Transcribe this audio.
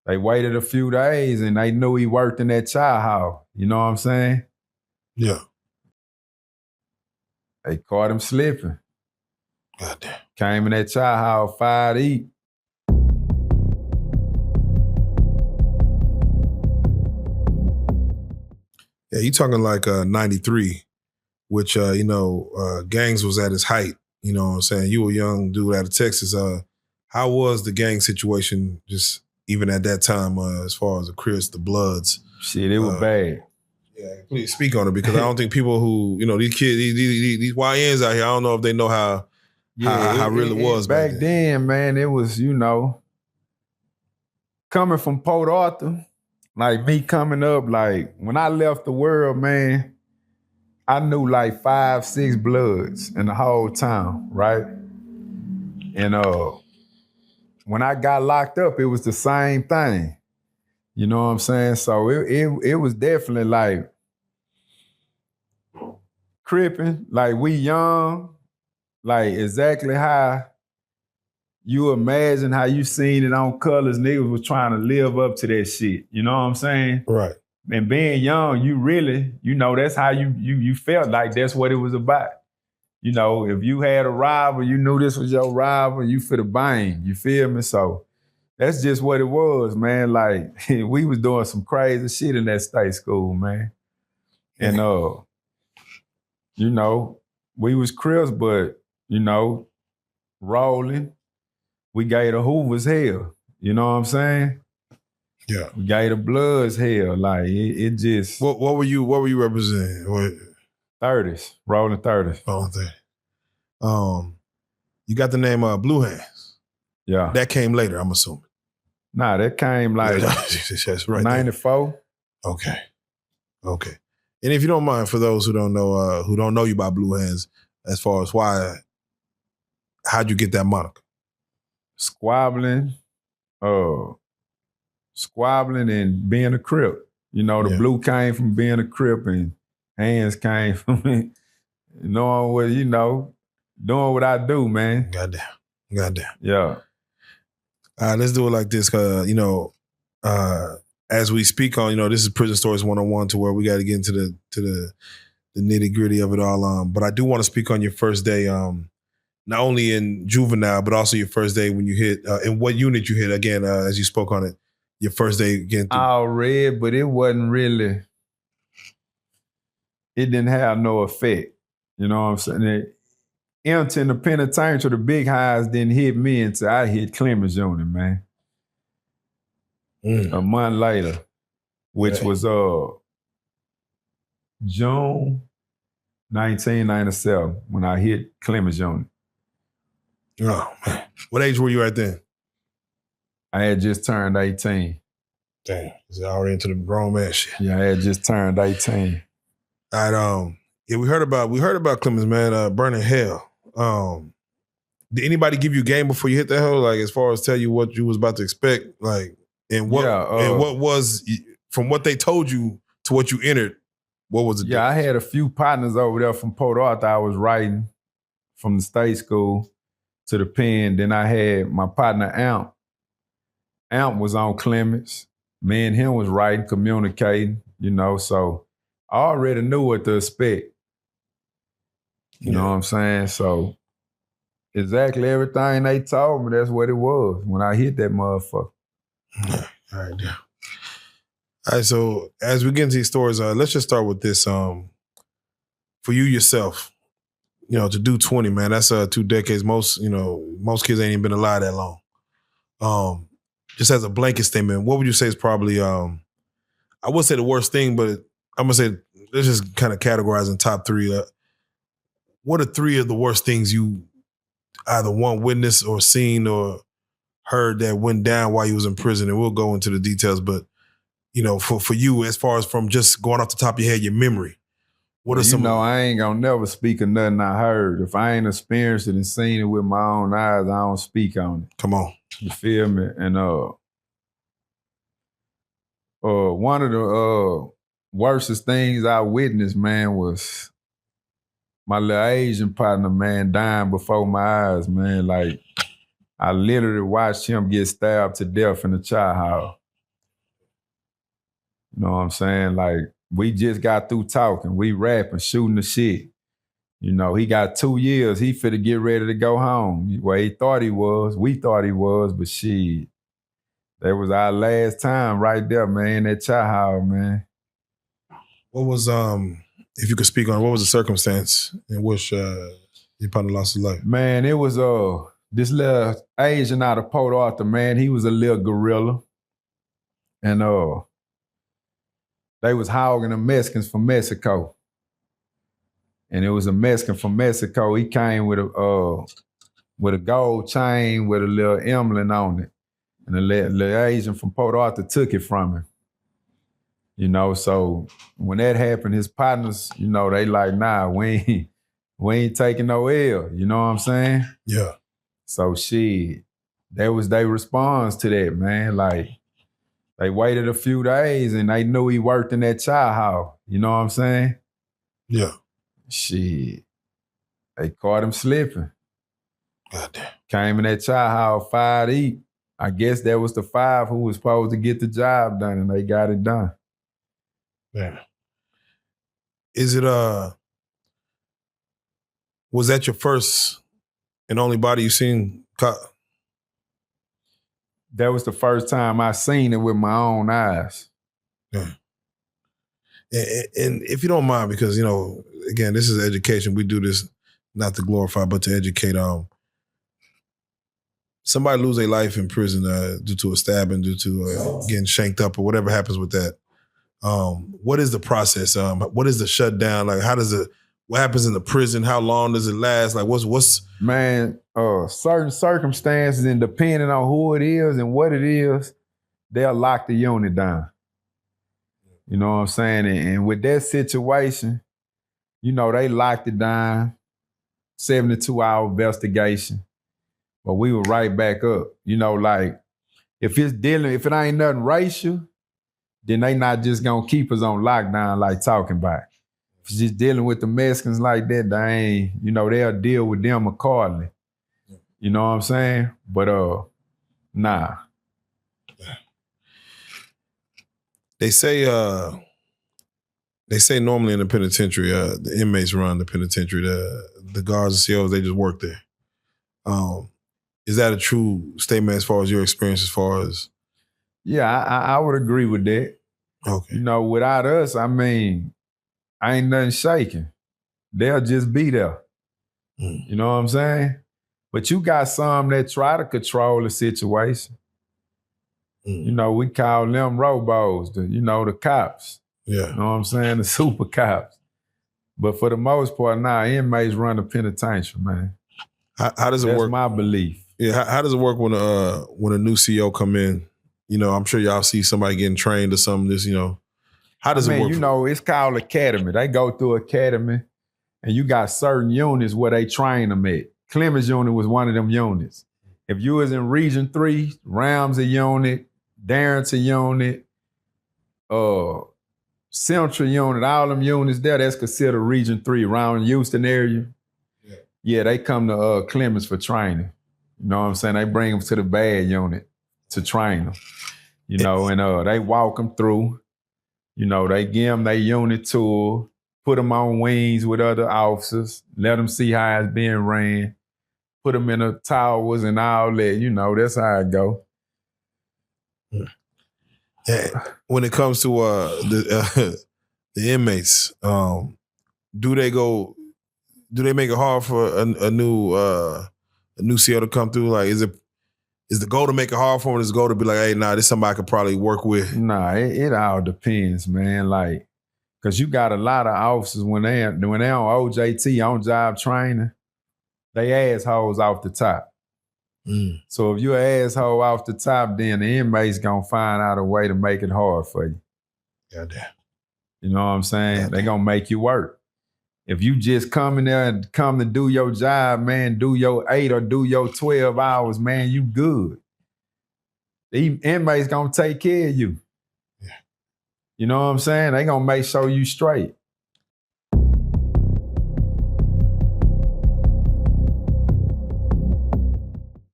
They waited a few days and they knew he worked in that child house. You know what I'm saying? Yeah. They caught him slipping. Goddamn. Came in that child house, fired to eat. Yeah, you talking like 93, which, gangs was at its height. You know what I'm saying? You were a young dude out of Texas. How was the gang situation just even at that time as far as the Crips, the Bloods? Shit, it was bad. Yeah, please speak on it because I don't think people who, these kids, these YNs out here, I don't know if they know how really it was back then, man. It was, coming from Port Arthur, like me coming up, like when I left the world, man, I knew like 5, 6 Bloods in the whole town, right? And when I got locked up, it was the same thing. You know what I'm saying? So it was definitely like cripping, like we young, like exactly how you imagine how you seen it on Colors. Niggas was trying to live up to that shit. You know what I'm saying? Right. And being young, you really, that's how you felt like that's what it was about. You know, if you had a rival, you knew this was your rival, you for the bang. You feel me? So that's just what it was, man. Like we was doing some crazy shit in that state school, man. And we was Crips, but rolling. We gave the Hoovers hell. You know what I'm saying? Yeah. We gave the Bloods hell. Like it just. What were you representing? 30s, rolling 30s. Oh, 30. You got the name Blue Hands. Yeah. That came later, I'm assuming. Nah, that came like that's right 94. There. Okay. And if you don't mind, for those who don't know you by Blue Hands, as far as how'd you get that moniker? Squabbling and being a Crip. The blue came from being a Crip and Hands came from knowing what, doing what I do, man. Goddamn. Yeah. All right, let's do it like this. As we speak on, this is Prison Stories 101 to where we got to get into the nitty gritty of it all. But I do want to speak on your first day, not only in juvenile, but also your first day when you hit, and what unit you hit again, as you spoke on it, your first day again. I read, but it wasn't really, it didn't have no effect. You know what I'm saying? Entering the penitentiary, the big highs didn't hit me until I hit Clemens unit, man. A month later, which was June 1997 when I hit Clemens unit. Oh, man. What age were you at then? I had just turned 18. Damn, is already into the grown man shit. Yeah, I had just turned 18. All right, we heard about Clemens, man, burning hell. Did anybody give you game before you hit that hell? Like, as far as tell you what you was about to expect, like, and what was from what they told you to what you entered? What was it? Yeah, I had a few partners over there from Port Arthur. I was writing from the state school to the pen. Then I had my partner Amp. Amp was on Clemens. Me and him was writing, communicating. So I already knew what to expect. You know what I'm saying? So exactly everything they told me, that's what it was when I hit that motherfucker. All right, yeah. All right, so as we get into these stories, let's just start with this. For you yourself, to do 20, man, that's 2 decades. Most kids ain't even been alive that long. Just as a blanket statement, what would you say is probably, I would say the worst thing, but I'm gonna say, let's just kind of categorize in top 3. What are 3 of the worst things you either witnessed or seen or heard that went down while you was in prison? And we'll go into the details, but for you, as far as from just going off the top of your head, your memory, what are some? I ain't gonna never speak of nothing I heard. If I ain't experienced it and seen it with my own eyes, I don't speak on it. Come on. You feel me? And one of the worstest things I witnessed, man, was my little Asian partner, man, dying before my eyes, man. Like, I literally watched him get stabbed to death in the child house. You know what I'm saying? Like, we just got through talking. We rapping, shooting the shit. You know, he got 2 years. He finna get ready to go home. Well, he thought he was. We thought he was, but shit. That was our last time right there, man, that child, man. What was, if you could speak on, what was the circumstance in which your partner lost his life? Man, it was this little Asian out of Port Arthur, man. He was a little gorilla. And they was hogging the Mexicans from Mexico. And it was a Mexican from Mexico. He came with a gold chain with a little emblem on it. And the little Asian from Port Arthur took it from him. You know, so when that happened, his partners, you know, they like, nah, we ain't taking no L. You know what I'm saying? Yeah. So shit, that was their response to that, man. Like, they waited a few days and they knew he worked in that child house. You know what I'm saying? Yeah. Shit. They caught him slipping. Goddamn. Came in that child house 5 to eat. I guess that was the 5 who was supposed to get the job done, and they got it done. Yeah. Is it was that your first and only body you seen caught? That was the first time I seen it with my own eyes. Yeah. And if you don't mind, because, you know, again, this is education. We do this not to glorify, but to educate. Somebody lose their life in prison due to a stabbing, due to getting shanked up or whatever happens with that. What is the process? What is the shutdown? Like, what happens in the prison? How long does it last? Like, what's Man, certain circumstances, and depending on who it is and what it is, they'll lock the unit down. You know what I'm saying? And with that situation, you know, they locked it down, 72-hour investigation. But we were right back up. You know, like, if it ain't nothing racial, then they not just gonna keep us on lockdown like talking about. If it's just dealing with the Mexicans like that, they ain't, you know, they'll deal with them accordingly. You know what I'm saying? But nah. They say normally in the penitentiary, the inmates run the penitentiary. The guards and COs, they just work there. Is that a true statement as far as your experience, as far as? Yeah, I would agree with that. Okay. You know, without us, I mean, ain't nothing shaking. They'll just be there. Mm. You know what I'm saying? But you got some that try to control the situation. You know, we call them robos, the cops. Yeah. You know what I'm saying? The super cops. But for the most part, inmates run the penitentiary, man. How does it work? That's my belief. Yeah, how does it work when a new CO come in? You know, I'm sure y'all see somebody getting trained or something. This, you know, how does it work? You know, it's called academy. They go through academy, and you got certain units where they train them at. Clemens unit was one of them units. If you was in Region 3, Ramsey unit, Darrington unit, Central unit, all them units there, that's considered Region 3 around Houston area. Yeah, they come to Clemens for training. You know what I'm saying? They bring them to the bad unit to train them. You know, and they walk them through. You know, they give them their unit tour, put them on wings with other officers, let them see how it's being ran, put them in the towers and all that. You know, that's how it go. Yeah. When it comes to the inmates, do they make it hard for a new CO to come through? Like, is the goal to make it hard for them? Is the goal to be like, hey, nah, this is somebody I could probably work with? Nah, it all depends, man. Like, cause you got a lot of officers when they on OJT, on job training, they assholes off the top. So if you're an asshole off the top, then the inmate's gonna find out a way to make it hard for you. Goddamn. You know what I'm saying? They gonna make you work. If you just come in there and come to do your job, man, do your 8 or do your 12 hours, man, you good. The inmate's gonna take care of you. Yeah. You know what I'm saying? They gonna make sure you straight.